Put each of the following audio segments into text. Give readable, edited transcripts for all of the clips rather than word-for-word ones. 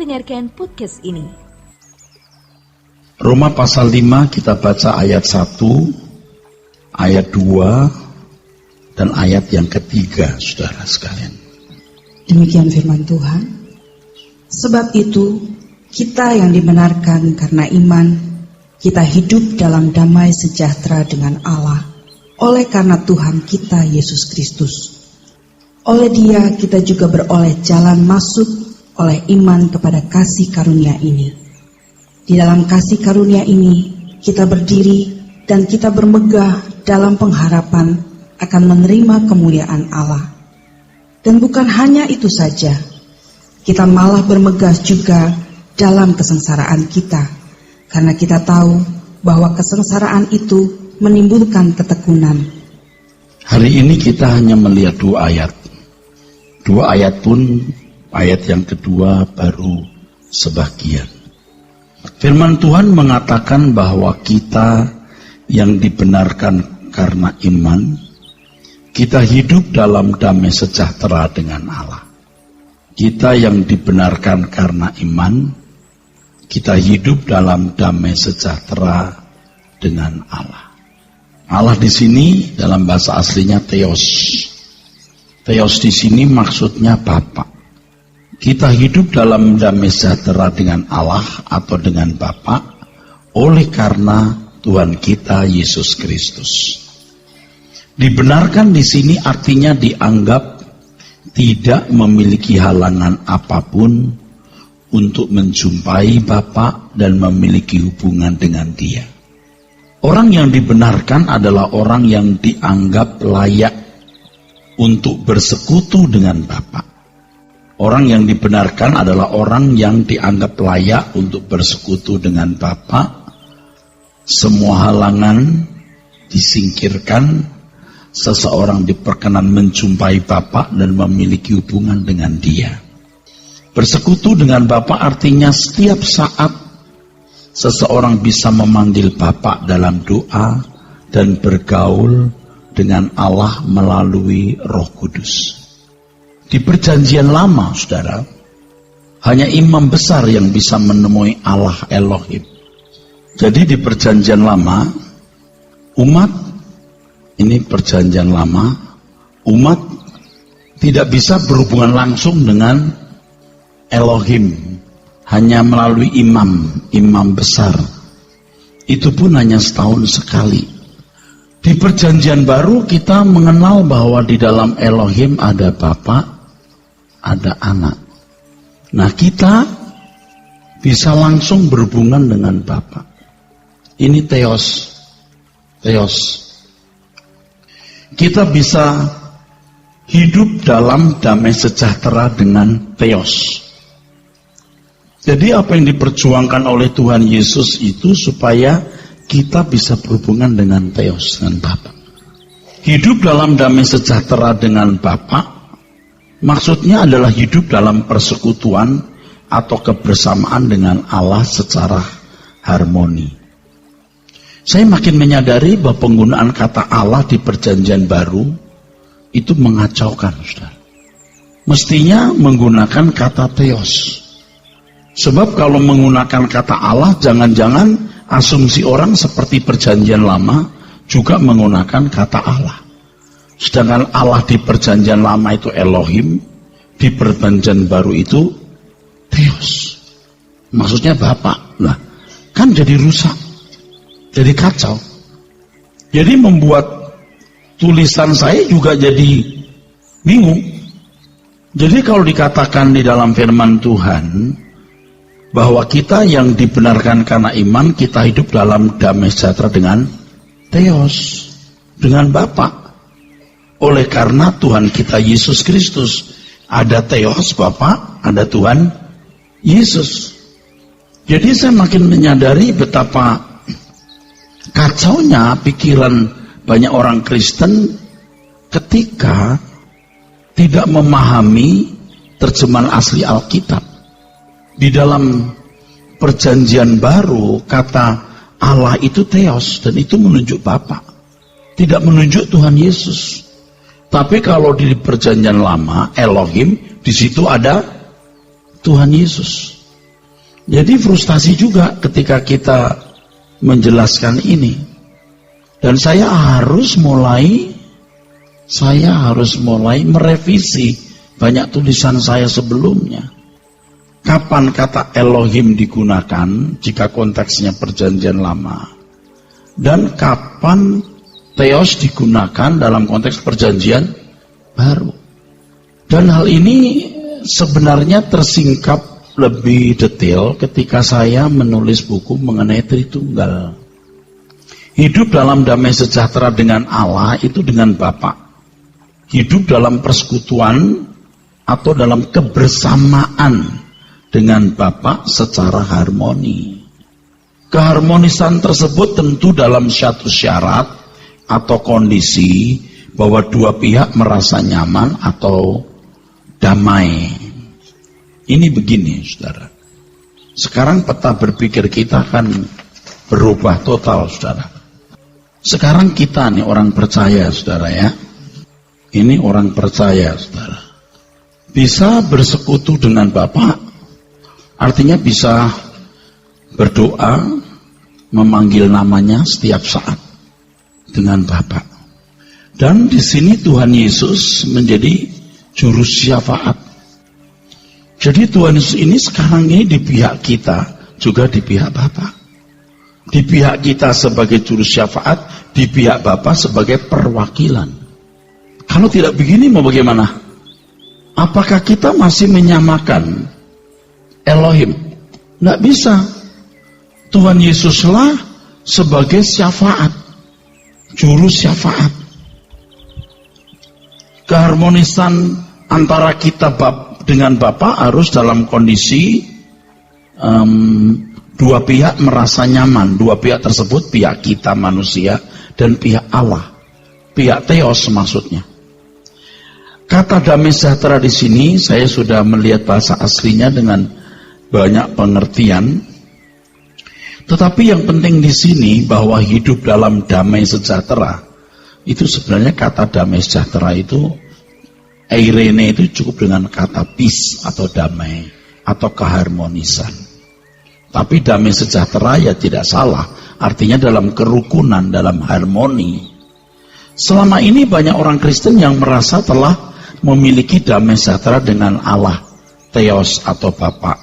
mendengarkan podcast ini. Roma pasal 5 kita baca ayat 1, ayat 2, dan ayat yang ketiga, saudara sekalian. Demikian firman Tuhan. Sebab itu, kita yang dibenarkan karena iman, kita hidup dalam damai sejahtera dengan Allah, oleh karena Tuhan kita Yesus Kristus. Oleh Dia kita juga beroleh jalan masuk oleh iman kepada kasih karunia ini. Di dalam kasih karunia ini kita berdiri dan kita bermegah dalam pengharapan akan menerima kemuliaan Allah. Dan bukan hanya itu saja, kita malah bermegah juga dalam kesengsaraan kita, karena kita tahu bahwa kesengsaraan itu menimbulkan ketekunan. Hari ini kita hanya melihat 2 ayat. 2 ayat pun ayat yang kedua baru sebagian. Firman Tuhan mengatakan bahwa kita yang dibenarkan karena iman, kita hidup dalam damai sejahtera dengan Allah. Kita yang dibenarkan karena iman, kita hidup dalam damai sejahtera dengan Allah. Allah di sini dalam bahasa aslinya Theos. Theos di sini maksudnya Bapa. Kita hidup dalam damai sejahtera dengan Allah atau dengan Bapa oleh karena Tuhan kita Yesus Kristus. Dibenarkan di sini artinya dianggap tidak memiliki halangan apapun untuk menjumpai Bapa dan memiliki hubungan dengan Dia. Orang yang dibenarkan adalah orang yang dianggap layak untuk bersekutu dengan Bapa. Orang yang dibenarkan adalah orang yang dianggap layak untuk bersekutu dengan Bapa. Semua halangan disingkirkan, seseorang diperkenan menjumpai Bapa dan memiliki hubungan dengan Dia. Bersekutu dengan Bapa artinya setiap saat seseorang bisa memanggil Bapa dalam doa dan bergaul dengan Allah melalui Roh Kudus. Di perjanjian lama, saudara, hanya imam besar yang bisa menemui Allah Elohim. Jadi di perjanjian lama, umat, ini perjanjian lama, umat tidak bisa berhubungan langsung dengan Elohim, hanya melalui imam besar. Itu pun hanya setahun sekali. Di perjanjian baru kita mengenal bahwa di dalam Elohim ada Bapa, ada Anak. Nah, kita bisa langsung berhubungan dengan Bapa. Ini Theos. Kita bisa hidup dalam damai sejahtera dengan Theos. Jadi apa yang diperjuangkan oleh Tuhan Yesus itu supaya kita bisa berhubungan dengan Theos, dengan Bapa. Hidup dalam damai sejahtera dengan Bapa maksudnya adalah hidup dalam persekutuan atau kebersamaan dengan Allah secara harmoni. Saya makin menyadari bahwa penggunaan kata Allah di perjanjian baru itu mengacaukan, saudara. Mestinya menggunakan kata Theos. Sebab kalau menggunakan kata Allah, jangan-jangan asumsi orang seperti perjanjian lama juga menggunakan kata Allah. Sedangkan Allah di perjanjian lama itu Elohim, di perjanjian baru itu Theos. Maksudnya Bapa. Nah, kan jadi rusak. Jadi kacau. Jadi membuat tulisan saya juga jadi bingung. Jadi kalau dikatakan di dalam firman Tuhan bahwa kita yang dibenarkan karena iman, kita hidup dalam damai sejahtera dengan Theos, dengan Bapa. Oleh karena Tuhan kita Yesus Kristus, ada Theos Bapa, ada Tuhan Yesus. Jadi saya makin menyadari betapa kacaunya pikiran banyak orang Kristen ketika tidak memahami terjemahan asli Alkitab. Di dalam perjanjian baru kata Allah itu Theos dan itu menunjuk Bapa, tidak menunjuk Tuhan Yesus. Tapi kalau di perjanjian lama Elohim, di situ ada Tuhan Yesus. Jadi frustasi juga ketika kita menjelaskan ini. Dan saya harus mulai merevisi banyak tulisan saya sebelumnya. Kapan kata Elohim digunakan jika konteksnya perjanjian lama, dan kapan Theos digunakan dalam konteks perjanjian baru. Dan hal ini sebenarnya tersingkap lebih detail ketika saya menulis buku mengenai Tritunggal. Hidup dalam damai sejahtera dengan Allah itu dengan Bapa. Hidup dalam persekutuan atau dalam kebersamaan dengan Bapa secara harmoni. Keharmonisan tersebut tentu dalam satu syarat atau kondisi bahwa dua pihak merasa nyaman atau damai. Ini begini, saudara. Sekarang peta berpikir kita kan berubah total, saudara. Sekarang kita nih orang percaya, saudara ya. Ini orang percaya, saudara. Bisa bersekutu dengan Bapa. Artinya bisa berdoa, memanggil namanya setiap saat dengan Bapa. Dan di sini Tuhan Yesus menjadi juru syafaat. Jadi Tuhan Yesus ini sekarang ini di pihak kita, juga di pihak Bapa. Di pihak kita sebagai juru syafaat, di pihak Bapa sebagai perwakilan. Kalau tidak begini mau bagaimana? Apakah kita masih menyamakan Elohim? Nggak bisa. Tuhan Yesuslah sebagai syafaat, juru syafaat. Keharmonisan antara kita dengan Bapa harus dalam kondisi dua pihak merasa nyaman. Dua pihak tersebut pihak kita manusia dan pihak Allah, pihak Theos maksudnya. Kata damai sejahtera di sini saya sudah melihat bahasa aslinya dengan banyak pengertian, tetapi yang penting di sini bahwa hidup dalam damai sejahtera itu sebenarnya kata damai sejahtera itu eirene itu cukup dengan kata peace atau damai atau keharmonisan. Tapi damai sejahtera ya tidak salah, artinya dalam kerukunan, dalam harmoni. Selama ini banyak orang Kristen yang merasa telah memiliki damai sejahtera dengan Allah, Theos atau Bapa.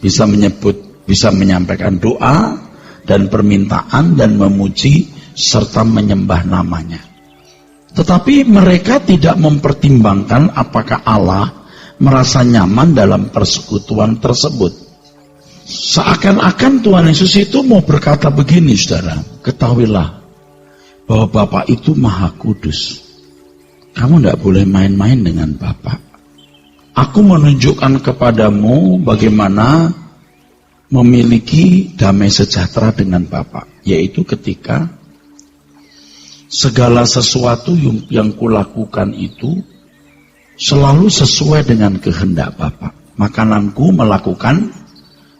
Bisa menyampaikan doa dan permintaan dan memuji serta menyembah namanya. Tetapi mereka tidak mempertimbangkan apakah Allah merasa nyaman dalam persekutuan tersebut. Seakan-akan Tuhan Yesus itu mau berkata begini, saudara, ketahuilah bahwa Bapa itu Maha Kudus. Kamu tidak boleh main-main dengan Bapa. Aku menunjukkan kepadamu bagaimana memiliki damai sejahtera dengan Bapa, yaitu ketika segala sesuatu yang kulakukan itu selalu sesuai dengan kehendak Bapa. Makananku melakukan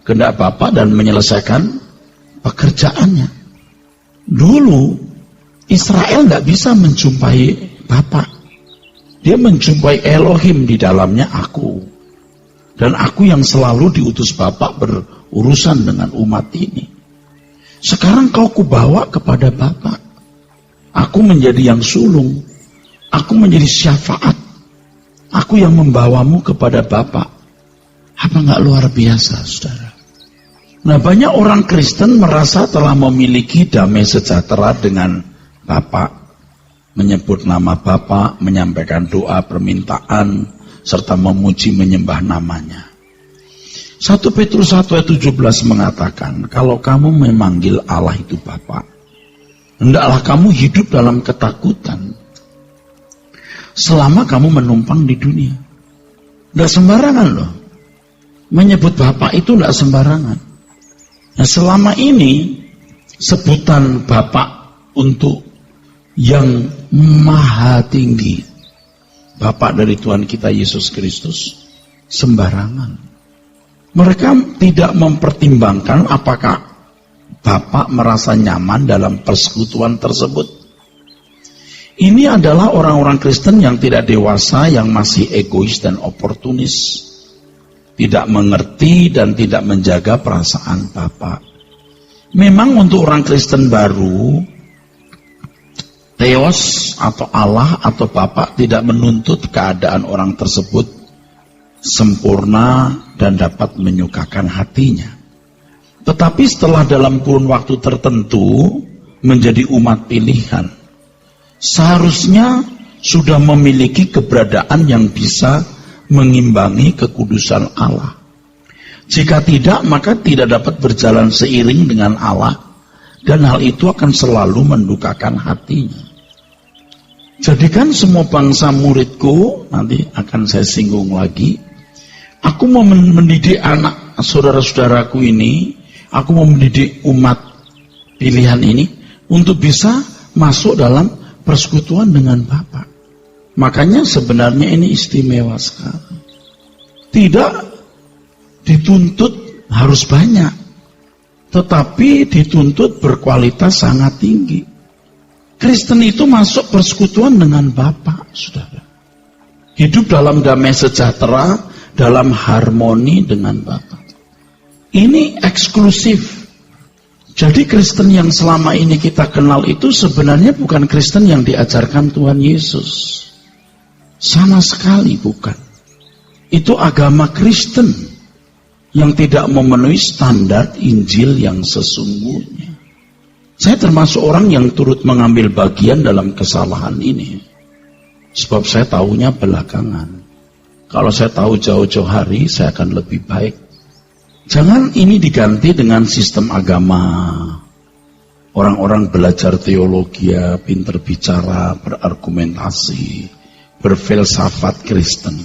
kehendak Bapa dan menyelesaikan pekerjaannya. Dulu Israel tidak bisa menjumpai Bapa. Dia menjumpai Elohim, di dalamnya aku. Dan aku yang selalu diutus Bapa berurusan dengan umat ini. Sekarang kau kubawa kepada Bapa. Aku menjadi yang sulung. Aku menjadi syafaat. Aku yang membawamu kepada Bapa. Apa nggak luar biasa, saudara? Nah, banyak orang Kristen merasa telah memiliki damai sejahtera dengan Bapa. Menyebut nama Bapa, menyampaikan doa, permintaan, serta memuji menyembah namanya. 1 Petrus 1 ayat 17 mengatakan, kalau kamu memanggil Allah itu Bapa, hendaklah kamu hidup dalam ketakutan selama kamu menumpang di dunia. Tidak sembarangan loh. Menyebut Bapa itu tidak sembarangan. Nah, selama ini sebutan Bapa untuk yang maha tinggi, Bapa dari Tuhan kita Yesus Kristus, sembarangan. Mereka tidak mempertimbangkan apakah Bapa merasa nyaman dalam persekutuan tersebut. Ini adalah orang-orang Kristen yang tidak dewasa, yang masih egois dan oportunis. tidak mengerti dan tidak menjaga perasaan Bapa. Memang untuk orang Kristen baru, Theos atau Allah atau Bapa tidak menuntut keadaan orang tersebut sempurna dan dapat menyukakan hatinya. Tetapi setelah dalam kurun waktu tertentu menjadi umat pilihan, seharusnya sudah memiliki keberadaan yang bisa mengimbangi kekudusan Allah. Jika tidak, maka tidak dapat berjalan seiring dengan Allah, dan hal itu akan selalu mendukakan hatinya. Jadikan semua bangsa muridku, nanti akan saya singgung lagi. Aku mau mendidik anak saudara-saudaraku ini, aku mau mendidik umat pilihan ini untuk bisa masuk dalam persekutuan dengan Bapa. Makanya sebenarnya ini istimewa sekali. Tidak dituntut harus banyak, tetapi dituntut berkualitas sangat tinggi. Kristen itu masuk persekutuan dengan Bapa, saudara. Hidup dalam damai sejahtera, dalam harmoni dengan Bapa. Ini eksklusif. Jadi Kristen yang selama ini kita kenal itu sebenarnya bukan Kristen yang diajarkan Tuhan Yesus. Sama sekali bukan. Itu agama Kristen yang tidak memenuhi standar Injil yang sesungguhnya. Saya termasuk orang yang turut mengambil bagian dalam kesalahan ini. Sebab saya tahunya belakangan. Kalau saya tahu jauh-jauh hari, saya akan lebih baik. Jangan ini diganti dengan sistem agama. Orang-orang belajar teologi, pinter bicara, berargumentasi, berfilsafat Kristen.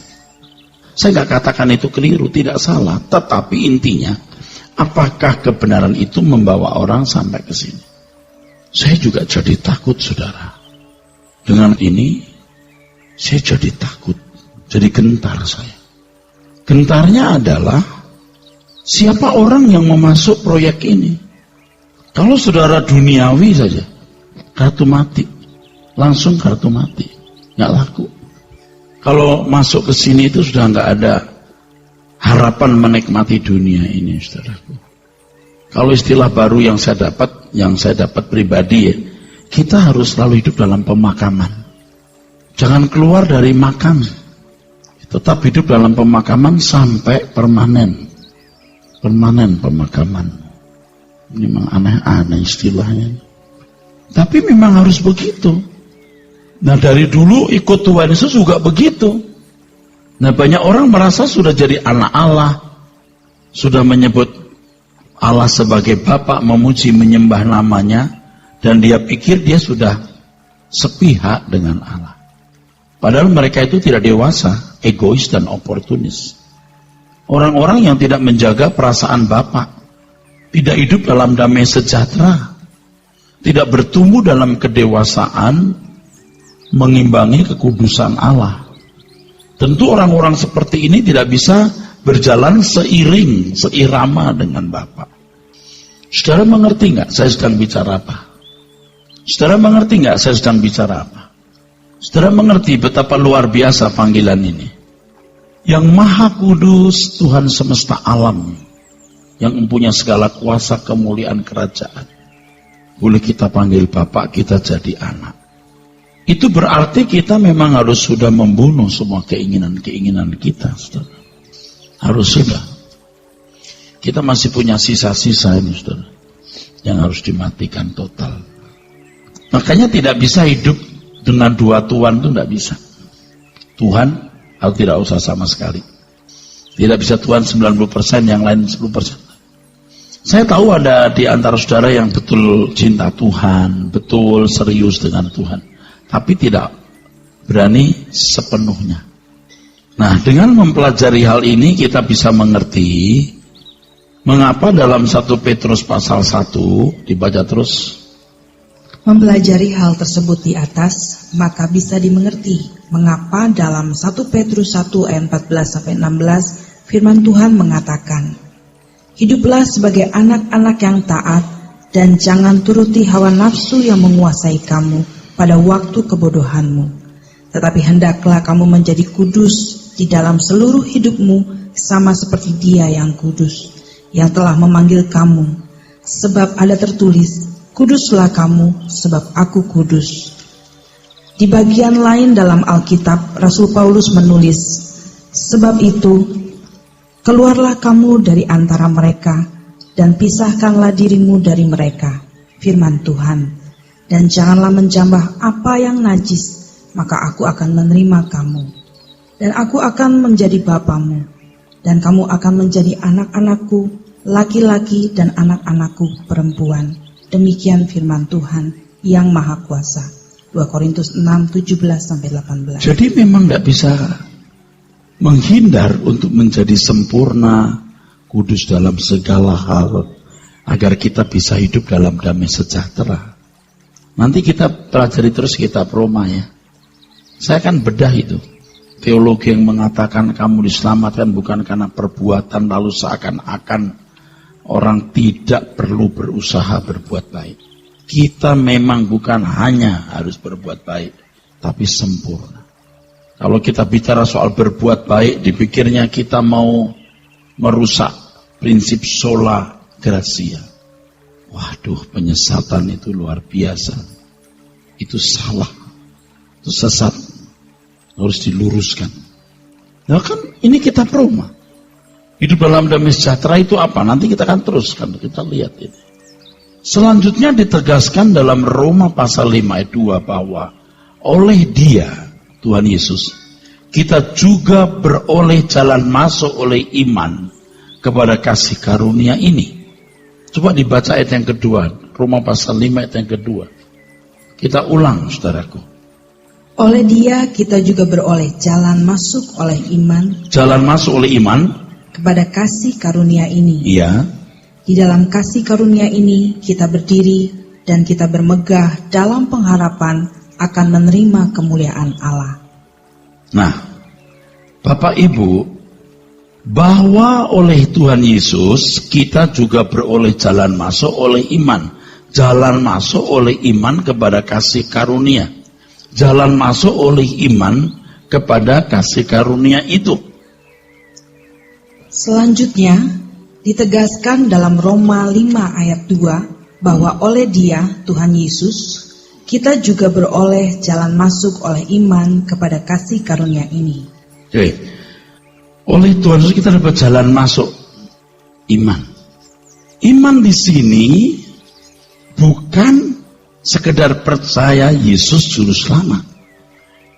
Saya nggak katakan itu keliru, tidak salah. Tetapi intinya, apakah kebenaran itu membawa orang sampai ke sini? Saya juga jadi takut, saudara. Dengan ini, saya jadi takut, jadi gentar saya. Gentarnya adalah, siapa orang yang mau masuk proyek ini? Kalau saudara duniawi saja, kartu mati, langsung kartu mati, nggak laku. Kalau masuk ke sini itu sudah nggak ada harapan menikmati dunia ini, saudaraku. Kalau istilah baru yang saya dapat pribadi ya, kita harus selalu hidup dalam pemakaman. Jangan keluar dari makam. Tetap hidup dalam pemakaman sampai permanen. Permanen pemakaman. Ini memang aneh-aneh istilahnya. Tapi memang harus begitu. Nah dari dulu ikut Tuhan Yesus juga begitu. Nah banyak orang merasa sudah jadi anak Allah, sudah menyebut Allah sebagai Bapa, memuji, menyembah namanya, dan dia pikir dia sudah sepihak dengan Allah. Padahal mereka itu tidak dewasa, egois dan oportunis. Orang-orang yang tidak menjaga perasaan Bapa, tidak hidup dalam damai sejahtera, tidak bertumbuh dalam kedewasaan, mengimbangi kekudusan Allah. Tentu orang-orang seperti ini tidak bisa berjalan seirama dengan Bapa. Saudara mengerti nggak saya sedang bicara apa? Saudara mengerti nggak saya sedang bicara apa? Saudara mengerti betapa luar biasa panggilan ini? Yang Maha Kudus, Tuhan semesta alam, yang mempunyai segala kuasa, kemuliaan, kerajaan, boleh kita panggil Bapa, kita jadi anak. Itu berarti kita memang harus sudah membunuh semua keinginan-keinginan kita, saudara. Harus sudah. Kita masih punya sisa-sisa ini, saudara, yang harus dimatikan total. Makanya tidak bisa hidup dengan dua Tuhan, itu tidak bisa. Tuhan atau tidak usah sama sekali. Tidak bisa Tuhan 90%, yang lain 10%. Saya tahu ada di antara saudara yang betul cinta Tuhan, betul serius dengan Tuhan, tapi tidak berani sepenuhnya. Nah, dengan mempelajari hal ini kita bisa mengerti mengapa dalam 1 Petrus pasal 1, dibaca terus. Mempelajari hal tersebut di atas, maka bisa dimengerti mengapa dalam 1 Petrus 1 ayat 14-16 firman Tuhan mengatakan, hiduplah sebagai anak-anak yang taat dan jangan turuti hawa nafsu yang menguasai kamu pada waktu kebodohanmu. Tetapi hendaklah kamu menjadi kudus di dalam seluruh hidupmu sama seperti Dia yang kudus, yang telah memanggil kamu. Sebab ada tertulis, kuduslah kamu, sebab aku kudus. Di bagian lain dalam Alkitab, Rasul Paulus menulis, sebab itu, keluarlah kamu dari antara mereka, dan pisahkanlah dirimu dari mereka, firman Tuhan. Dan janganlah menjambah apa yang najis, maka aku akan menerima kamu. Dan aku akan menjadi bapamu, dan kamu akan menjadi anak-anakku, laki-laki dan anak-anakku perempuan. Demikian firman Tuhan yang Maha Kuasa. 2 Korintus 6, 17-18. Jadi memang tidak bisa menghindar untuk menjadi sempurna, kudus dalam segala hal, agar kita bisa hidup dalam damai sejahtera. Nanti kita pelajari terus kitab Roma ya. Saya akan bedah itu. Teologi yang mengatakan kamu diselamatkan bukan karena perbuatan, lalu seakan-akan orang tidak perlu berusaha berbuat baik. Kita memang bukan hanya harus berbuat baik, tapi sempurna. Kalau kita bicara soal berbuat baik, dipikirnya kita mau merusak prinsip sola gratia. Waduh, penyesatan itu luar biasa. Itu salah. Itu sesat. Harus diluruskan. Nah kan ini kitab Roma. Hidup dalam damai sejahtera itu apa? Nanti kita akan teruskan. Kita lihat ini. Selanjutnya ditegaskan dalam Roma pasal 5 ayat 2 bahwa oleh Dia, Tuhan Yesus, kita juga beroleh jalan masuk oleh iman kepada kasih karunia ini. Coba dibaca ayat yang kedua. Roma pasal 5 ayat yang kedua. Kita ulang, saudaraku. Oleh Dia kita juga beroleh jalan masuk oleh iman. Jalan masuk oleh iman kepada kasih karunia ini. Iya. Di dalam kasih karunia ini kita berdiri dan kita bermegah dalam pengharapan akan menerima kemuliaan Allah. Nah, Bapak Ibu, bahwa oleh Tuhan Yesus kita juga beroleh jalan masuk oleh iman. Jalan masuk oleh iman kepada kasih karunia. Jalan masuk oleh iman kepada kasih karunia itu. Selanjutnya ditegaskan dalam Roma 5 ayat 2 bahwa oleh Dia, Tuhan Yesus, kita juga beroleh jalan masuk oleh iman kepada kasih karunia ini. Oke. Oleh Tuhan Yesus kita dapat jalan masuk iman. Iman di sini bukan sekedar percaya Yesus juru selamat.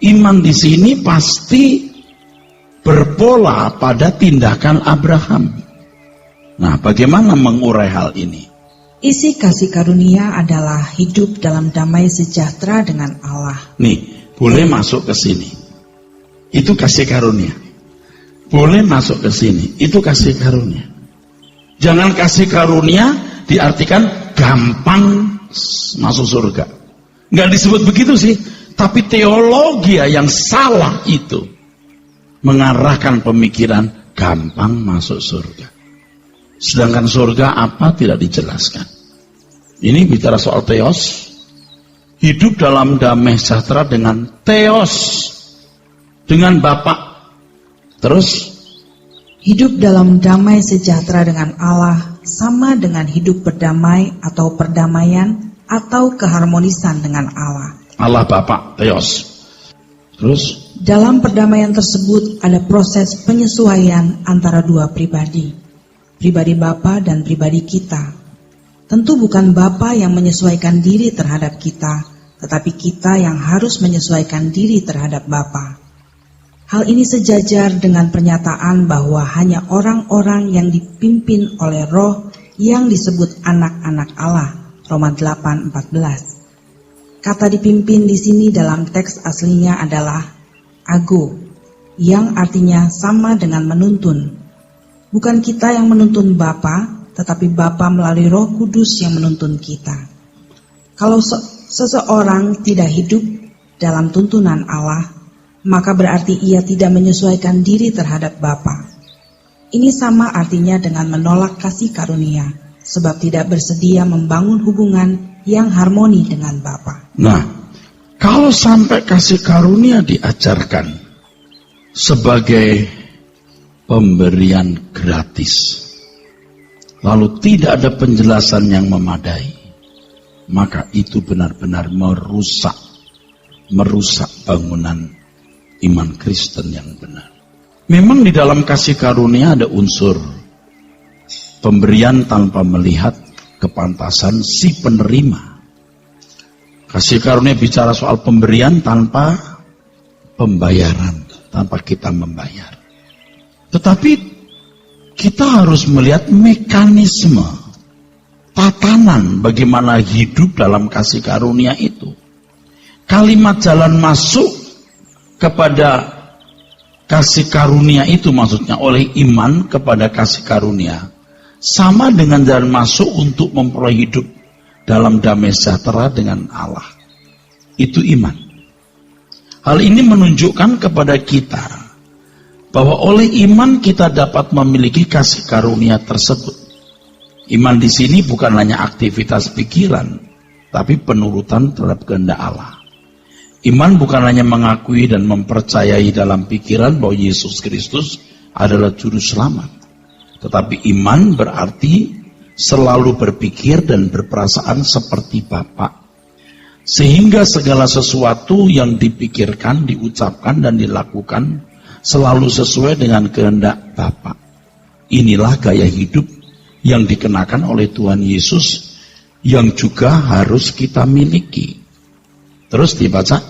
Iman di sini pasti berpola pada tindakan Abraham. Nah, bagaimana mengurai hal ini? Isi kasih karunia adalah hidup dalam damai sejahtera dengan Allah. Nih, boleh masuk ke sini. Itu kasih karunia. Boleh masuk ke sini. Itu kasih karunia. Jangan kasih karunia diartikan gampang masuk surga. Nggak disebut begitu sih, tapi teologi yang salah itu mengarahkan pemikiran gampang masuk surga. Sedangkan surga apa tidak dijelaskan. Ini bicara soal theos, hidup dalam damai sejahtera dengan theos, dengan Bapa. Terus hidup dalam damai sejahtera dengan Allah sama dengan hidup berdamai atau perdamaian atau keharmonisan dengan Allah. Allah Bapa, Theos. Terus dalam perdamaian tersebut ada proses penyesuaian antara dua pribadi. Pribadi Bapa dan pribadi kita. Tentu bukan Bapa yang menyesuaikan diri terhadap kita, tetapi kita yang harus menyesuaikan diri terhadap Bapa. Hal ini sejajar dengan pernyataan bahwa hanya orang-orang yang dipimpin oleh Roh yang disebut anak-anak Allah. Roma 8:14. Kata dipimpin di sini dalam teks aslinya adalah ago, yang artinya sama dengan menuntun. Bukan kita yang menuntun Bapa, tetapi Bapa melalui Roh Kudus yang menuntun kita. Kalau seseorang tidak hidup dalam tuntunan Allah, maka berarti ia tidak menyesuaikan diri terhadap Bapa. Ini sama artinya dengan menolak kasih karunia, sebab tidak bersedia membangun hubungan yang harmoni dengan Bapa. Nah, kalau sampai kasih karunia diajarkan sebagai pemberian gratis, lalu tidak ada penjelasan yang memadai, maka itu benar-benar merusak bangunan iman Kristen yang benar. Memang di dalam kasih karunia ada unsur pemberian tanpa melihat kepantasan si penerima. Kasih karunia bicara soal pemberian tanpa pembayaran, tanpa kita membayar. Tetapi kita harus melihat mekanisme, tatanan bagaimana hidup dalam kasih karunia itu. Kalimat jalan masuk kepada kasih karunia itu, maksudnya oleh iman kepada kasih karunia, sama dengan jalan masuk untuk memperoleh hidup dalam damai sejahtera dengan Allah. Itu iman. Hal ini menunjukkan kepada kita bahwa oleh iman kita dapat memiliki kasih karunia tersebut. Iman di sini bukan hanya aktivitas pikiran, tapi penurutan terhadap kehendak Allah. Iman bukan hanya mengakui dan mempercayai dalam pikiran bahwa Yesus Kristus adalah juru selamat, tetapi iman berarti selalu berpikir dan berperasaan seperti Bapa, sehingga segala sesuatu yang dipikirkan, diucapkan dan dilakukan selalu sesuai dengan kehendak Bapa. Inilah gaya hidup yang dikenakan oleh Tuhan Yesus yang juga harus kita miliki. Terus dibaca.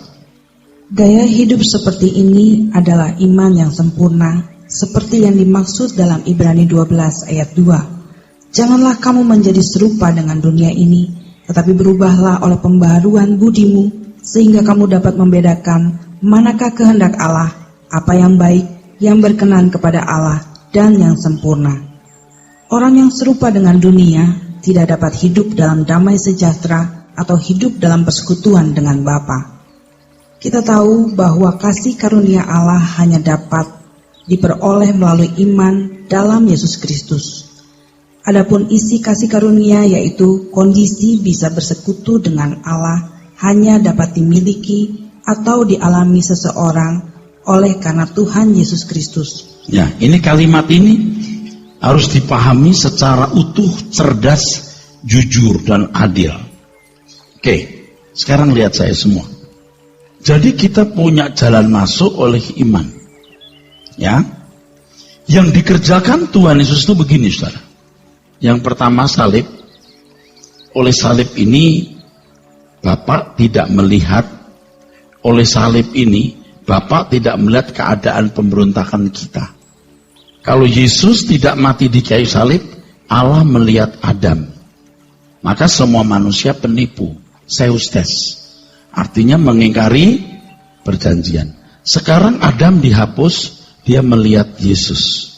Gaya hidup seperti ini adalah iman yang sempurna, seperti yang dimaksud dalam Ibrani 12 ayat 2. Janganlah kamu menjadi serupa dengan dunia ini, tetapi berubahlah oleh pembaharuan budimu, sehingga kamu dapat membedakan manakah kehendak Allah, apa yang baik, yang berkenan kepada Allah, dan yang sempurna. Orang yang serupa dengan dunia tidak dapat hidup dalam damai sejahtera atau hidup dalam persekutuan dengan Bapa. Kita tahu bahwa kasih karunia Allah hanya dapat diperoleh melalui iman dalam Yesus Kristus. Adapun isi kasih karunia, yaitu kondisi bisa bersekutu dengan Allah, hanya dapat dimiliki atau dialami seseorang oleh karena Tuhan Yesus Kristus. Ya, ini kalimat ini harus dipahami secara utuh, cerdas, jujur, dan adil. Oke, sekarang lihat saya semua. Jadi kita punya jalan masuk oleh iman. Ya, yang dikerjakan Tuhan Yesus itu begini, saudara. Yang pertama salib. Oleh salib ini Bapa tidak melihat, oleh salib ini Bapa tidak melihat keadaan pemberontakan kita. Kalau Yesus tidak mati di kayu salib, Allah melihat Adam. Maka semua manusia penipu, seustes. Artinya mengingkari perjanjian. Sekarang Adam dihapus, dia melihat Yesus.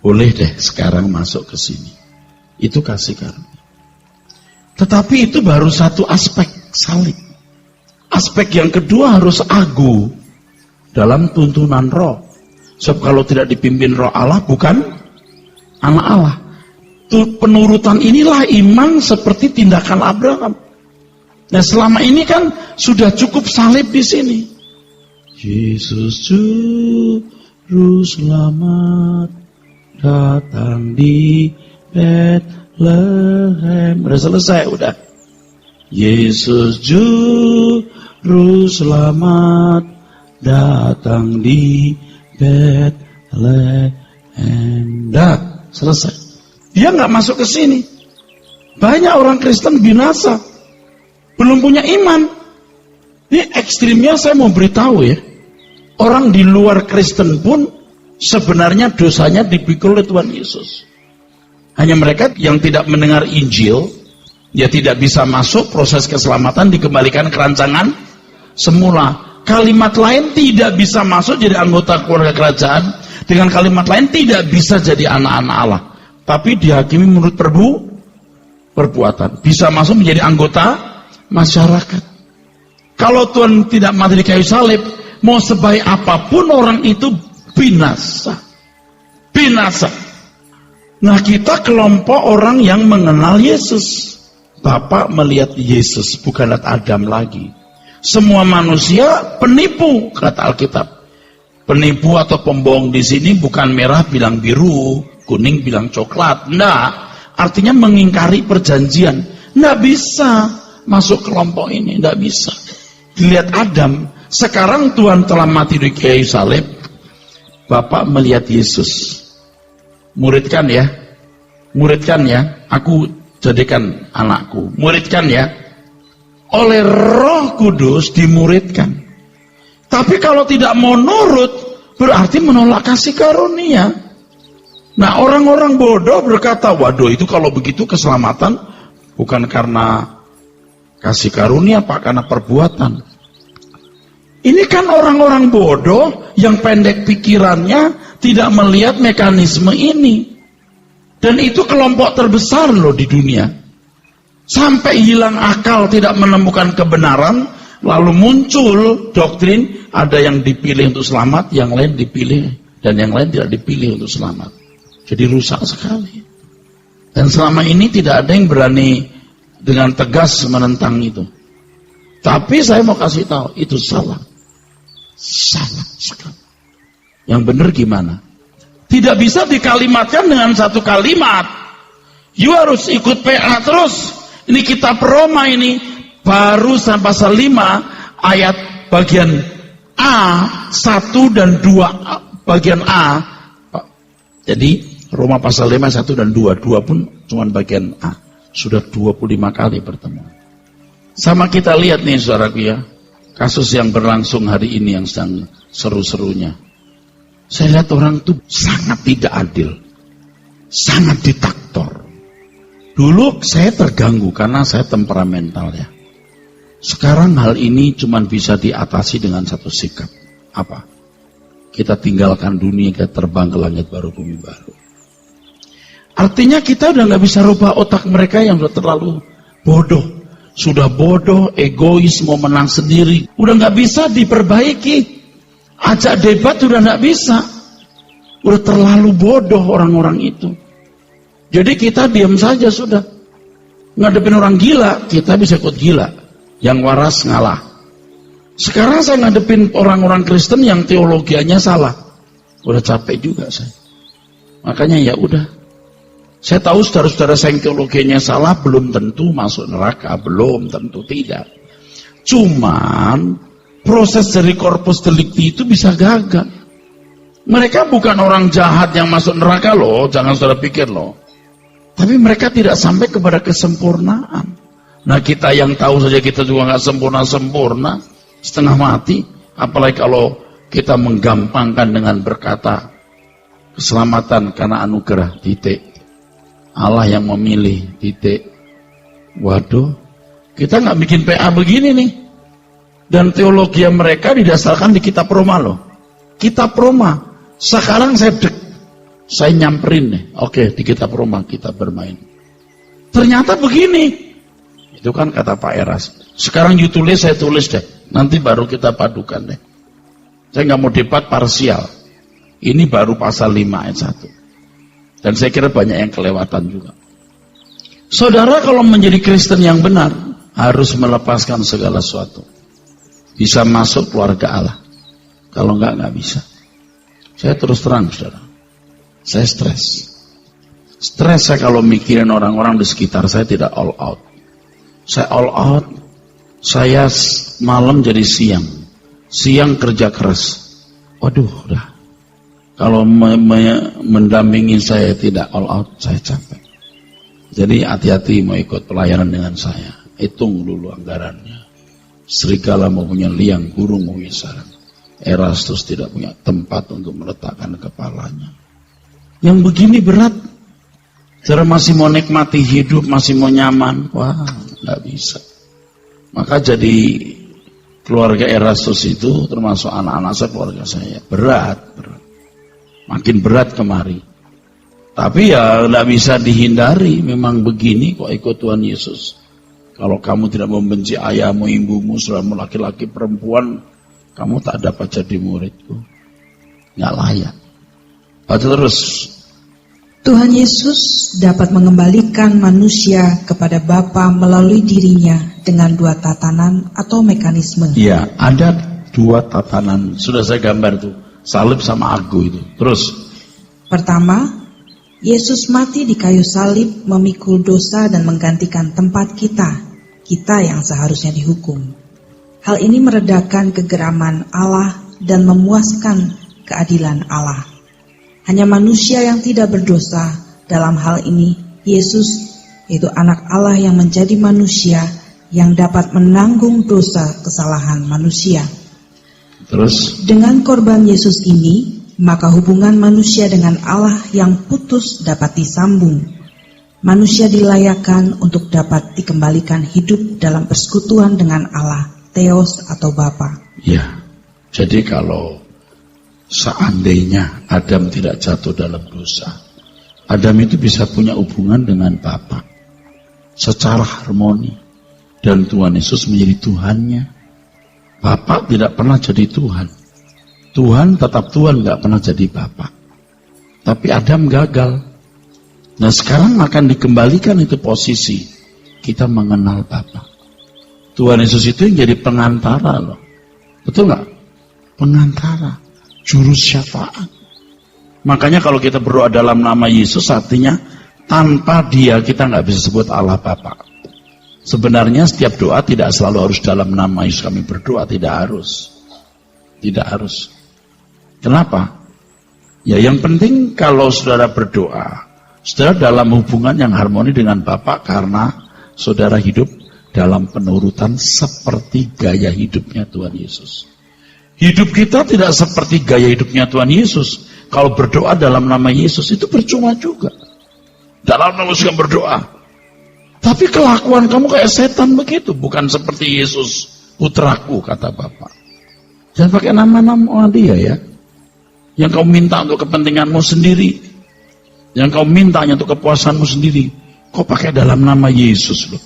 Boleh deh sekarang masuk ke sini. Itu kasih karunia. Tetapi itu baru satu aspek salib. Aspek yang kedua harus agu dalam tuntunan roh. Sebab kalau tidak dipimpin roh Allah, bukan anak Allah. Penurutan inilah iman seperti tindakan Abraham. Nah, selama ini kan sudah cukup salib di sini. Yesus juru selamat datang di Bethlehem. Udah selesai, udah. Yesus juru selamat datang di Bethlehem. Dah, selesai. Dia nggak masuk ke sini. Banyak orang Kristen binasa, belum punya iman. Ini ekstrimnya saya mau beritahu ya. Orang di luar Kristen pun sebenarnya dosanya dipikul oleh Tuhan Yesus. Hanya mereka yang tidak mendengar Injil, ya tidak bisa masuk proses keselamatan, dikembalikan ke rancangan semula. Kalimat lain tidak bisa masuk jadi anggota keluarga kerajaan. Dengan kalimat lain tidak bisa jadi anak-anak Allah. Tapi dihakimi menurut perbuatan. Bisa masuk menjadi anggota masyarakat. Kalau Tuhan tidak mati di kayu salib, mau sebaik apapun orang itu binasa. Binasa. Nah, kita kelompok orang yang mengenal Yesus. Bapak melihat Yesus, bukan lihat Adam lagi. Semua manusia penipu, kata Alkitab. Penipu atau pembohong di sini bukan merah bilang biru, kuning bilang coklat. Enggak, artinya mengingkari perjanjian. Enggak bisa masuk kelompok ini, enggak bisa. Dilihat Adam, sekarang Tuhan telah mati di kayu salib. Bapak melihat Yesus. Muridkan ya. Muridkan ya. Aku jadikan anakku. Muridkan ya. Oleh Roh Kudus dimuridkan. Tapi kalau tidak mau nurut, berarti menolak kasih karunia. Nah, orang-orang bodoh berkata, waduh itu kalau begitu keselamatan bukan karena kasih karunia, Pak, karena perbuatan. Ini kan orang-orang bodoh yang pendek pikirannya, tidak melihat mekanisme ini. Dan itu kelompok terbesar loh di dunia. Sampai hilang akal, tidak menemukan kebenaran, lalu muncul doktrin, ada yang dipilih untuk selamat, yang lain dipilih, dan yang lain tidak dipilih untuk selamat. Jadi rusak sekali. Dan selama ini tidak ada yang berani dengan tegas menentang itu. Tapi saya mau kasih tahu, itu salah. Salah sekali. Yang benar gimana? Tidak bisa dikalimatkan dengan satu kalimat. You harus ikut PA terus. Ini kitab Roma ini baru sampai pasal 5 ayat bagian A 1 dan 2 bagian A. Jadi Roma pasal 5 1 dan 2 pun cuma bagian A. Sudah 25 kali bertemu. Sama kita lihat nih saudaraku ya, kasus yang berlangsung hari ini yang sedang seru-serunya. Saya lihat orang itu sangat tidak adil, sangat diktator. Dulu saya terganggu karena saya temperamental ya. Sekarang hal ini cuma bisa diatasi dengan satu sikap. Apa? Kita tinggalkan dunia, kita terbang ke langit baru, bumi baru. Artinya kita udah gak bisa rubah otak mereka yang sudah terlalu bodoh. Sudah bodoh, egois, mau menang sendiri. Udah gak bisa diperbaiki. Ajak debat udah gak bisa. Udah terlalu bodoh orang-orang itu. Jadi kita diam saja sudah. Ngadepin orang gila, kita bisa ikut gila. Yang waras ngalah. Sekarang saya ngadepin orang-orang Kristen yang teologianya salah. Udah capek juga saya. Makanya ya udah. Saya tahu saudara-saudara saya yang teologianya salah belum tentu masuk neraka, belum tentu tidak. Cuman proses dari corpus delicti itu bisa gagal. Mereka bukan orang jahat yang masuk neraka loh, jangan saudara pikir loh. Tapi mereka tidak sampai kepada kesempurnaan. Nah kita yang tahu saja kita juga nggak sempurna-sempurna, setengah mati. Apalagi kalau kita menggampangkan dengan berkata keselamatan karena anugerah, titik. Allah yang memilih, titik. Waduh, kita nggak bikin PA begini nih. Dan teologi mereka didasarkan di kitab Roma loh. Kitab Roma. Sekarang saya nyamperin nih. Oke, di kitab Roma kita bermain. Ternyata begini. Itu kan kata Pak Eras. Sekarang you tulis, saya tulis deh. Nanti baru kita padukan deh. Saya nggak mau debat parsial. Ini baru pasal 5 ayat 1. Dan saya kira banyak yang kelewatan juga. Saudara kalau menjadi Kristen yang benar, harus melepaskan segala sesuatu. Bisa masuk keluarga Allah. Kalau nggak bisa. Saya terus terang saudara. Saya stres. Stres saya kalau mikirin orang-orang di sekitar saya tidak all out. Saya all out. Saya malam jadi siang. Siang kerja keras. Waduh, udah. Kalau mendampingi saya tidak all out, saya capek. Jadi hati-hati mau ikut pelayanan dengan saya. Hitung dulu anggarannya. Serigala mau punya liang, burung mau punya sarang. Erastus tidak punya tempat untuk meletakkan kepalanya. Yang begini berat. Cara masih mau nikmati hidup, masih mau nyaman. Wah, nggak bisa. Maka jadi keluarga Erastus itu termasuk anak-anak saya, keluarga saya. Berat. Makin berat kemari. Tapi ya nggak bisa dihindari. Memang begini kok ikut Tuhan Yesus. Kalau kamu tidak membenci ayahmu, ibumu, saudaramu laki-laki, perempuan, kamu tak dapat jadi muridku. Nggak layak. Baca terus. Tuhan Yesus dapat mengembalikan manusia kepada Bapa melalui dirinya dengan 2 tatanan atau mekanisme. Iya, ada 2 tatanan. Sudah saya gambar tuh. salib sama agu itu. Terus Pertama, Yesus mati di kayu salib memikul dosa dan menggantikan tempat kita yang seharusnya dihukum. Hal ini meredakan kegeraman Allah dan memuaskan keadilan Allah. Hanya manusia yang tidak berdosa, dalam hal ini Yesus, yaitu anak Allah yang menjadi manusia, yang dapat menanggung dosa kesalahan manusia. Terus Dengan korban Yesus ini, maka hubungan manusia dengan Allah yang putus dapat disambung. Manusia dilayakkan untuk dapat dikembalikan hidup dalam persekutuan dengan Allah, Theos atau Bapa. ya, jadi kalau seandainya Adam tidak jatuh dalam dosa, Adam itu bisa punya hubungan dengan Bapa secara harmoni, dan Tuhan Yesus menjadi Tuhannya. Bapa tidak pernah jadi Tuhan. Tuhan tetap Tuhan, gak pernah jadi Bapa. Tapi Adam gagal. Nah sekarang akan dikembalikan itu posisi kita mengenal Bapa. Tuhan Yesus itu yang jadi pengantara loh. Betul gak? Pengantara, juru syafaat. Makanya kalau kita berdoa dalam nama Yesus, artinya tanpa dia kita gak bisa sebut Allah Bapa. Sebenarnya setiap doa tidak selalu harus dalam nama Yesus kami berdoa, tidak harus. Tidak harus. Kenapa? Ya yang penting kalau saudara berdoa, saudara dalam hubungan yang harmoni dengan Bapa karena saudara hidup dalam penurutan seperti gaya hidupnya Tuhan Yesus. Hidup kita tidak seperti gaya hidupnya Tuhan Yesus. Kalau berdoa dalam nama Yesus itu percuma juga. Dalam nama Yesus berdoa. Tapi kelakuan kamu kayak setan begitu, bukan seperti Yesus putraku kata Bapa. Jangan pakai nama-nama dia ya. Yang kau minta untuk kepentinganmu sendiri, yang kau mintanya untuk kepuasanmu sendiri, kau pakai dalam nama Yesus loh.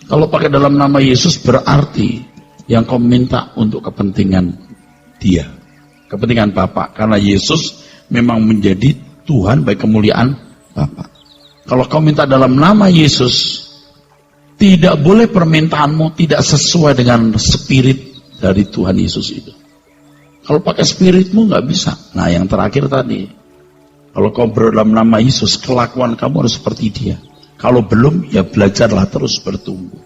Kalau pakai dalam nama Yesus berarti yang kau minta untuk kepentingan dia, kepentingan Bapa, karena Yesus memang menjadi Tuhan bagi kemuliaan Bapa. Kalau kau minta dalam nama Yesus, tidak boleh permintaanmu tidak sesuai dengan spirit dari Tuhan Yesus itu. Kalau pakai spiritmu nggak bisa. Nah yang terakhir tadi, kalau kau berdoa dalam nama Yesus, kelakuan kamu harus seperti dia. Kalau belum, ya belajarlah terus bertumbuh.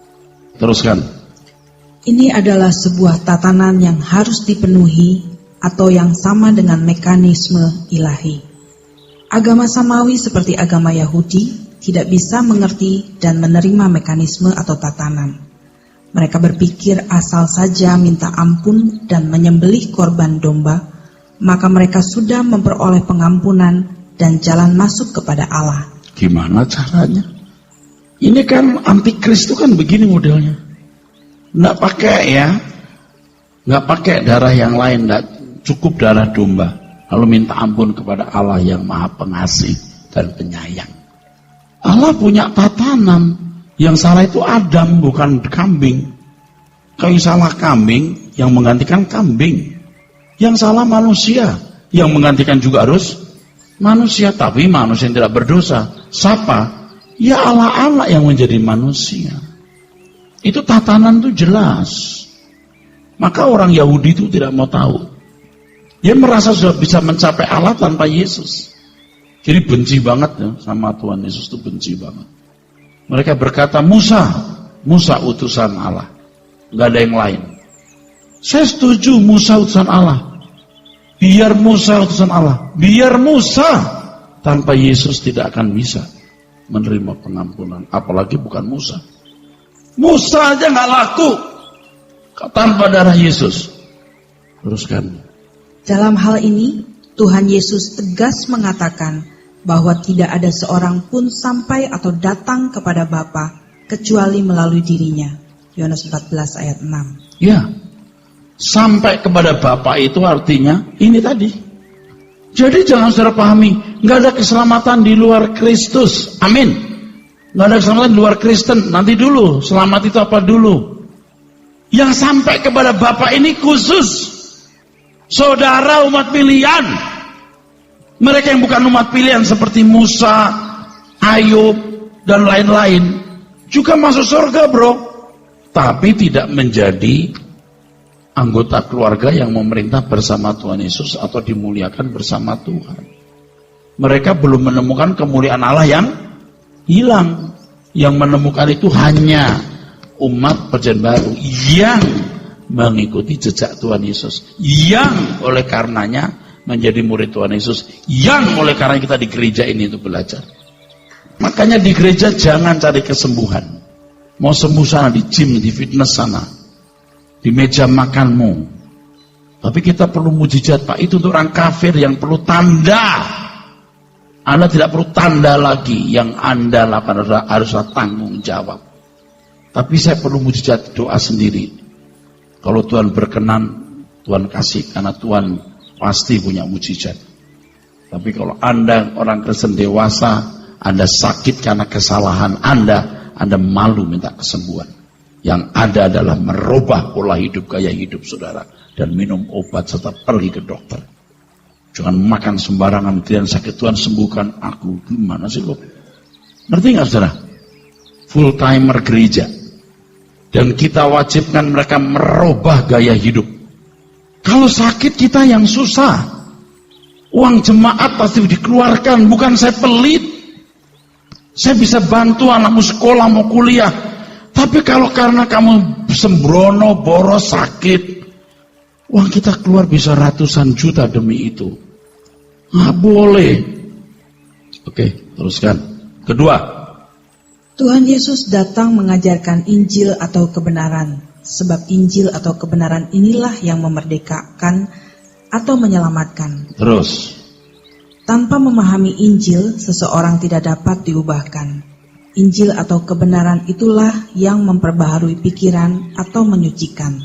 Teruskan. Ini adalah sebuah tatanan yang harus dipenuhi atau yang sama dengan mekanisme ilahi. Agama samawi seperti agama Yahudi tidak bisa mengerti dan menerima mekanisme atau tatanan. Mereka berpikir asal saja minta ampun dan menyembelih korban domba, maka mereka sudah memperoleh pengampunan dan jalan masuk kepada Allah. Gimana caranya? Ini kan antikris itu kan begini modelnya. Nggak pakai ya, nggak pakai darah yang lain, nggak cukup darah domba. Lalu minta ampun kepada Allah yang Maha Pengasih dan Penyayang. Allah punya tatanan. Yang salah itu Adam, bukan kambing. Kalau yang salah kambing, yang menggantikan kambing. Yang salah manusia, yang menggantikan juga harus manusia. Tapi manusia yang tidak berdosa. Siapa? Ya Allah yang menjadi manusia. Itu tatanan itu jelas. Maka orang Yahudi itu tidak mau tahu. Dia merasa sudah bisa mencapai Allah tanpa Yesus. Jadi benci banget ya sama Tuhan Yesus, itu benci banget. Mereka berkata, Musa utusan Allah. Gak ada yang lain. Saya setuju Musa utusan Allah. Biar Musa utusan Allah. Biar Musa. Tanpa Yesus tidak akan bisa menerima pengampunan. Apalagi bukan Musa. Musa aja gak laku tanpa darah Yesus. Teruskan. Dalam hal ini, Tuhan Yesus tegas mengatakan bahwa tidak ada seorang pun sampai atau datang kepada Bapa kecuali melalui dirinya. Yohanes 14 ayat 6. Ya, sampai kepada Bapa itu artinya ini tadi. Jadi jangan saudara pahami, nggak ada keselamatan di luar Kristus. Amin. Nggak ada keselamatan di luar Kristen. Nanti dulu, selamat itu apa dulu? Yang sampai kepada Bapa ini khusus saudara umat pilihan. Mereka yang bukan umat pilihan seperti Musa, Ayub, dan lain-lain juga masuk surga bro. Tapi tidak menjadi anggota keluarga yang memerintah bersama Tuhan Yesus atau dimuliakan bersama Tuhan. Mereka belum menemukan kemuliaan Allah yang hilang. Yang menemukan itu hanya umat perjanjian baru yang mengikuti jejak Tuhan Yesus, yang oleh karenanya menjadi murid Tuhan Yesus, yang oleh karena kita di gereja ini itu belajar. Makanya di gereja jangan cari kesembuhan. Mau sembuh sana di gym, di fitness sana, di meja makanmu. Tapi kita perlu mujizat, Pak. Itu untuk orang kafir yang perlu tanda. Anda tidak perlu tanda lagi. Yang Anda lakukan adalah haruslah tanggung jawab. Tapi saya perlu mujizat, doa sendiri. Kalau Tuhan berkenan, Tuhan kasih. Karena Tuhan pasti punya mujizat. Tapi kalau Anda orang Kristen dewasa, Anda sakit karena kesalahan Anda malu minta kesembuhan. Yang ada adalah merubah pola hidup, gaya hidup saudara. Dan minum obat serta pergi ke dokter. Jangan makan sembarangan, dan sakit Tuhan sembuhkan aku. Gimana sih lo? Ngerti gak saudara? Full timer gereja. Dan kita wajibkan mereka merubah gaya hidup. Kalau sakit kita yang susah. Uang jemaat pasti dikeluarkan, bukan saya pelit. Saya bisa bantu anakmu sekolah, mau kuliah. Tapi kalau karena kamu sembrono, boros, sakit, uang kita keluar bisa ratusan juta demi itu. Nggak boleh. Oke, teruskan. Kedua, Tuhan Yesus datang mengajarkan Injil atau kebenaran. Sebab Injil atau kebenaran inilah yang memerdekakan atau menyelamatkan. Terus. Tanpa memahami Injil, seseorang tidak dapat diubahkan. Injil atau kebenaran itulah yang memperbaharui pikiran atau menyucikan.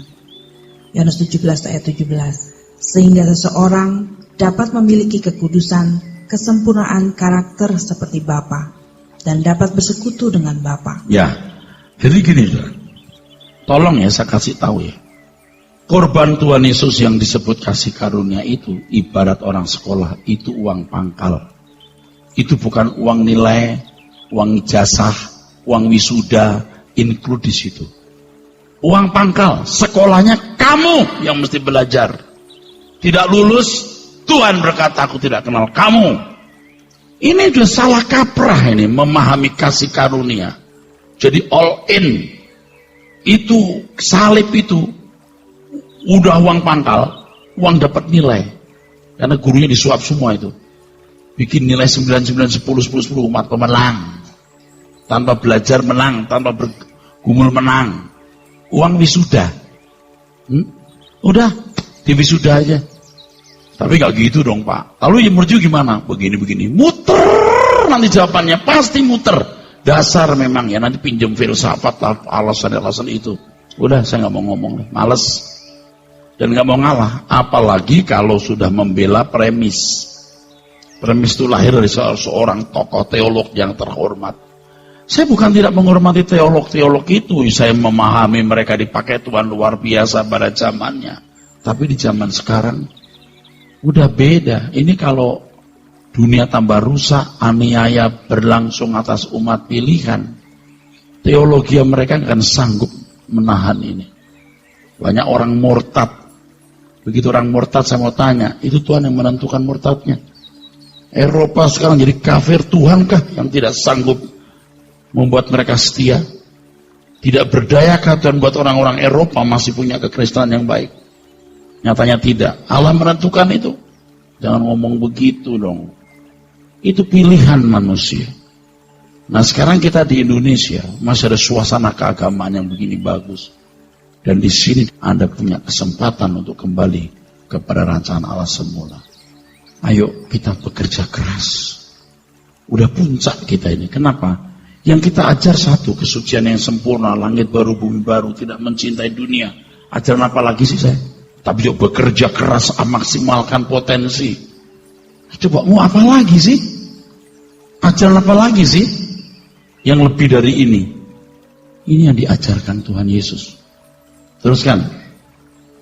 Yohanes 17 ayat 17. Sehingga seseorang dapat memiliki kekudusan, kesempurnaan karakter seperti Bapa, dan dapat bersekutu dengan Bapa. Ya, jadi gini, tolong ya saya kasih tahu ya. Korban Tuhan Yesus yang disebut kasih karunia itu ibarat orang sekolah, itu uang pangkal. Itu bukan uang nilai, uang ijazah, uang wisuda, include di situ. Uang pangkal, sekolahnya kamu yang mesti belajar. Tidak lulus, Tuhan berkata aku tidak kenal kamu. Ini sudah salah kaprah ini, memahami kasih karunia. Jadi all in. Itu salib itu udah uang pangkal, uang dapat nilai. Karena gurunya disuap semua itu. Bikin nilai 9, 9, 10, 10, 10, umat menang. Tanpa belajar menang, tanpa bergumul menang. Uang wisuda. Udah, di wisuda aja. Tapi gak gitu dong Pak. Lalu yang merju gimana? Begini-begini. Muter nanti jawabannya, pasti muter. Dasar memang ya, nanti pinjam filsafat alasan-alasan itu. Udah, saya gak mau ngomong, males. Dan gak mau ngalah. Apalagi kalau sudah membela premis. Premis itu lahir dari seorang tokoh teolog yang terhormat. Saya bukan tidak menghormati teolog-teolog itu. Saya memahami mereka dipakai Tuhan luar biasa pada zamannya. Tapi di zaman sekarang udah beda. Ini kalau dunia tambah rusak, aniaya berlangsung atas umat pilihan, teologi mereka akan sanggup menahan ini. Banyak orang murtad. Begitu orang murtad, saya mau tanya, itu Tuhan yang menentukan murtadnya? Eropa sekarang jadi kafir, Tuhankah yang tidak sanggup membuat mereka setia? Tidak berdayakah Tuhan buat orang-orang Eropa masih punya kekristenan yang baik? Nyatanya tidak. Allah menentukan itu. Jangan ngomong begitu dong. Itu pilihan manusia. Nah sekarang kita di Indonesia masih ada suasana keagamaan yang begini bagus. Dan di sini Anda punya kesempatan untuk kembali kepada rancangan Allah semula. Ayo kita bekerja keras. Udah puncak kita ini. Kenapa? Yang kita ajar satu, kesucian yang sempurna, langit baru, bumi baru, tidak mencintai dunia. Ajaran apa lagi sih saya? Tapi yuk bekerja keras, maksimalkan potensi. Coba mau apa lagi sih? Ajaran apa lagi sih? Yang lebih dari ini. Ini yang diajarkan Tuhan Yesus. Teruskan.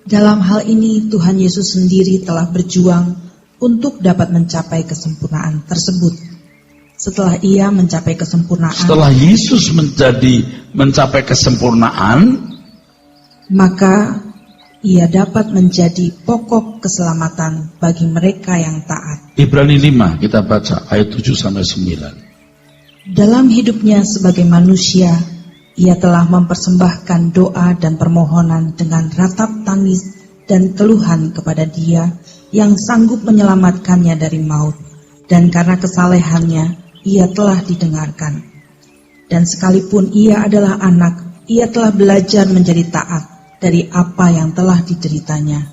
Dalam hal ini Tuhan Yesus sendiri telah berjuang untuk dapat mencapai kesempurnaan tersebut. Setelah ia mencapai kesempurnaan. Setelah Yesus mencapai kesempurnaan. Maka ia dapat menjadi pokok keselamatan bagi mereka yang taat. Ibrani 5 kita baca ayat 7-9. Dalam hidupnya sebagai manusia, ia telah mempersembahkan doa dan permohonan dengan ratap tangis dan keluhan kepada Dia yang sanggup menyelamatkannya dari maut, dan karena kesalehannya ia telah didengarkan. Dan sekalipun ia adalah anak, ia telah belajar menjadi taat dari apa yang telah dideritanya.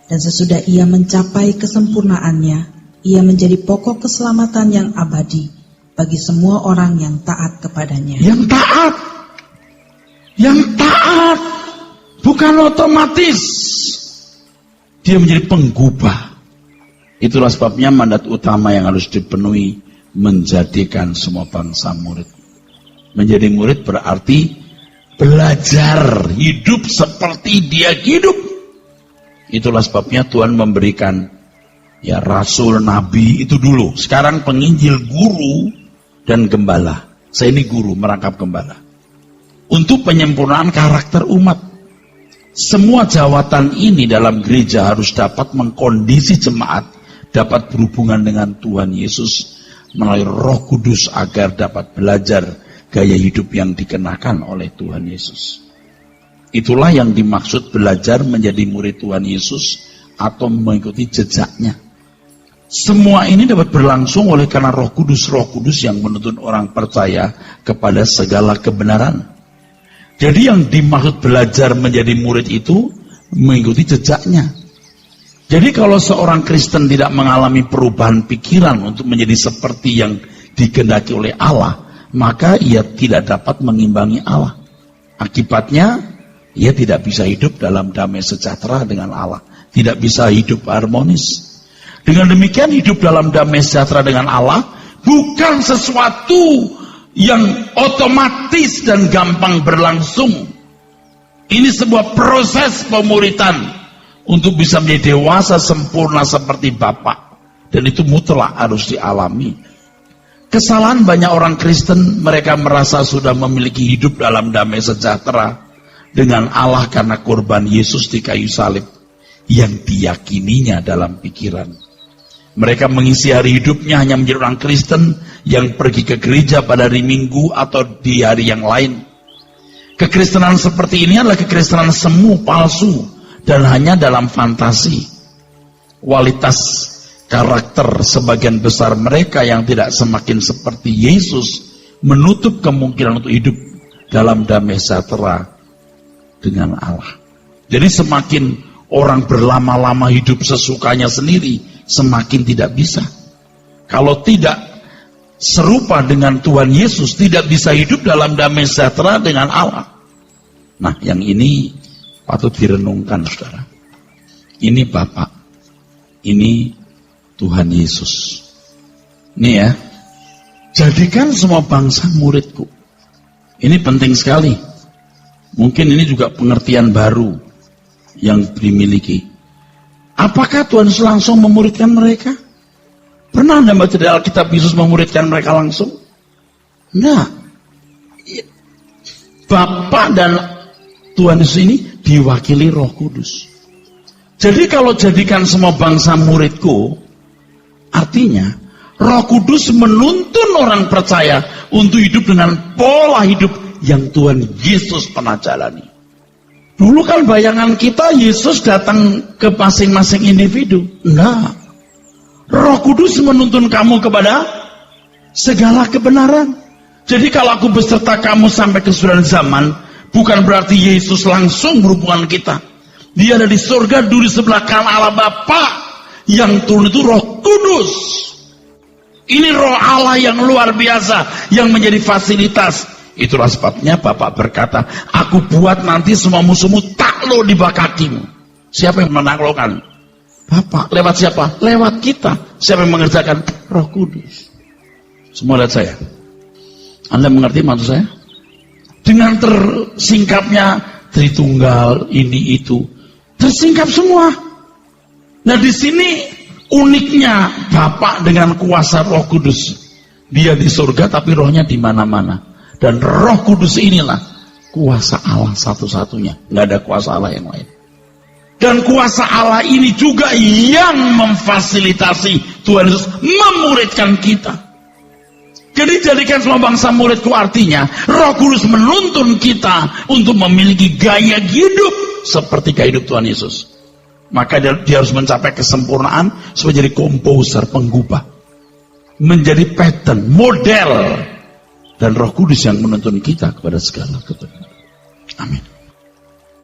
Dan sesudah ia mencapai kesempurnaannya, ia menjadi pokok keselamatan yang abadi bagi semua orang yang taat kepadanya. Yang taat, bukan otomatis dia menjadi penggubah. Itulah sebabnya mandat utama yang harus dipenuhi, menjadikan semua bangsa murid. Menjadi murid berarti belajar hidup seperti Dia hidup. Itulah sebabnya Tuhan memberikan rasul, nabi itu dulu. Sekarang penginjil, guru, dan gembala. Saya ini guru merangkap gembala. Untuk penyempurnaan karakter umat. Semua jawatan ini dalam gereja harus dapat mengkondisi jemaat, dapat berhubungan dengan Tuhan Yesus melalui Roh Kudus agar dapat belajar gaya hidup yang dikenakan oleh Tuhan Yesus. Itulah yang dimaksud belajar menjadi murid Tuhan Yesus atau mengikuti jejaknya. Semua ini dapat berlangsung oleh karena Roh Kudus yang menuntun orang percaya kepada segala kebenaran. Jadi yang dimaksud belajar menjadi murid itu mengikuti jejaknya. Jadi kalau seorang Kristen tidak mengalami perubahan pikiran untuk menjadi seperti yang dikehendaki oleh Allah, maka ia tidak dapat mengimbangi Allah. Akibatnya, ia tidak bisa hidup dalam damai sejahtera dengan Allah. Tidak bisa hidup harmonis. Dengan demikian, hidup dalam damai sejahtera dengan Allah bukan sesuatu yang otomatis dan gampang berlangsung. Ini sebuah proses pemuritan untuk bisa menjadi dewasa sempurna seperti Bapa. Dan itu mutlak harus dialami. Kesalahan banyak orang Kristen, mereka merasa sudah memiliki hidup dalam damai sejahtera dengan Allah karena korban Yesus di kayu salib yang diyakininya dalam pikiran. Mereka mengisi hari hidupnya hanya menjadi orang Kristen yang pergi ke gereja pada hari Minggu atau di hari yang lain. Kekristenan seperti ini adalah kekristenan semu, palsu, dan hanya dalam fantasi. Kualitas karakter sebagian besar mereka yang tidak semakin seperti Yesus menutup kemungkinan untuk hidup dalam damai sejahtera dengan Allah. Jadi semakin orang berlama-lama hidup sesukanya sendiri, semakin tidak bisa. Kalau tidak serupa dengan Tuhan Yesus, tidak bisa hidup dalam damai sejahtera dengan Allah. Nah, yang ini patut direnungkan, saudara. Ini Bapak, ini Tuhan Yesus. Ini ya, jadikan semua bangsa muridku. Ini penting sekali. Mungkin ini juga pengertian baru yang dimiliki. Apakah Tuhan Yesus langsung memuridkan mereka? Pernah Anda baca di Alkitab Yesus memuridkan mereka langsung? Nah, Bapa dan Tuhan Yesus ini diwakili Roh Kudus. Jadi kalau jadikan semua bangsa muridku, artinya Roh Kudus menuntun orang percaya untuk hidup dengan pola hidup yang Tuhan Yesus pernah jalani. Dulu kan bayangan kita Yesus datang ke masing-masing individu. Enggak. Roh Kudus menuntun kamu kepada segala kebenaran. Jadi kalau aku beserta kamu sampai kesudahan zaman, bukan berarti Yesus langsung berhubungan kita. Dia ada di surga, duduk di sebelah kanan Allah Bapa. Yang turun itu Roh Kudus. Ini Roh Allah yang luar biasa, yang menjadi fasilitas. Itulah sebabnya Bapak berkata, aku buat nanti semua musuhmu takluk di bawah kakimu. Siapa yang menaklukkan? Bapak. Lewat siapa? Lewat kita. Siapa yang mengerjakan? Roh Kudus. Semua lihat saya. Anda mengerti maksud saya? Dengan tersingkapnya Tritunggal, ini itu, tersingkap semua. Nah di sini uniknya Bapa dengan kuasa Roh Kudus. Dia di surga tapi rohnya di mana-mana. Dan Roh Kudus inilah kuasa Allah satu-satunya. Nggak ada kuasa Allah yang lain. Dan kuasa Allah ini juga yang memfasilitasi Tuhan Yesus memuridkan kita. Jadi jadikan semua bangsa muridku, artinya Roh Kudus menuntun kita untuk memiliki gaya hidup seperti gaya hidup Tuhan Yesus. Maka dia harus mencapai kesempurnaan supaya jadi komposer, penggubah, menjadi pattern, model, dan Roh Kudus yang menuntun kita kepada segala kebenaran. Amin.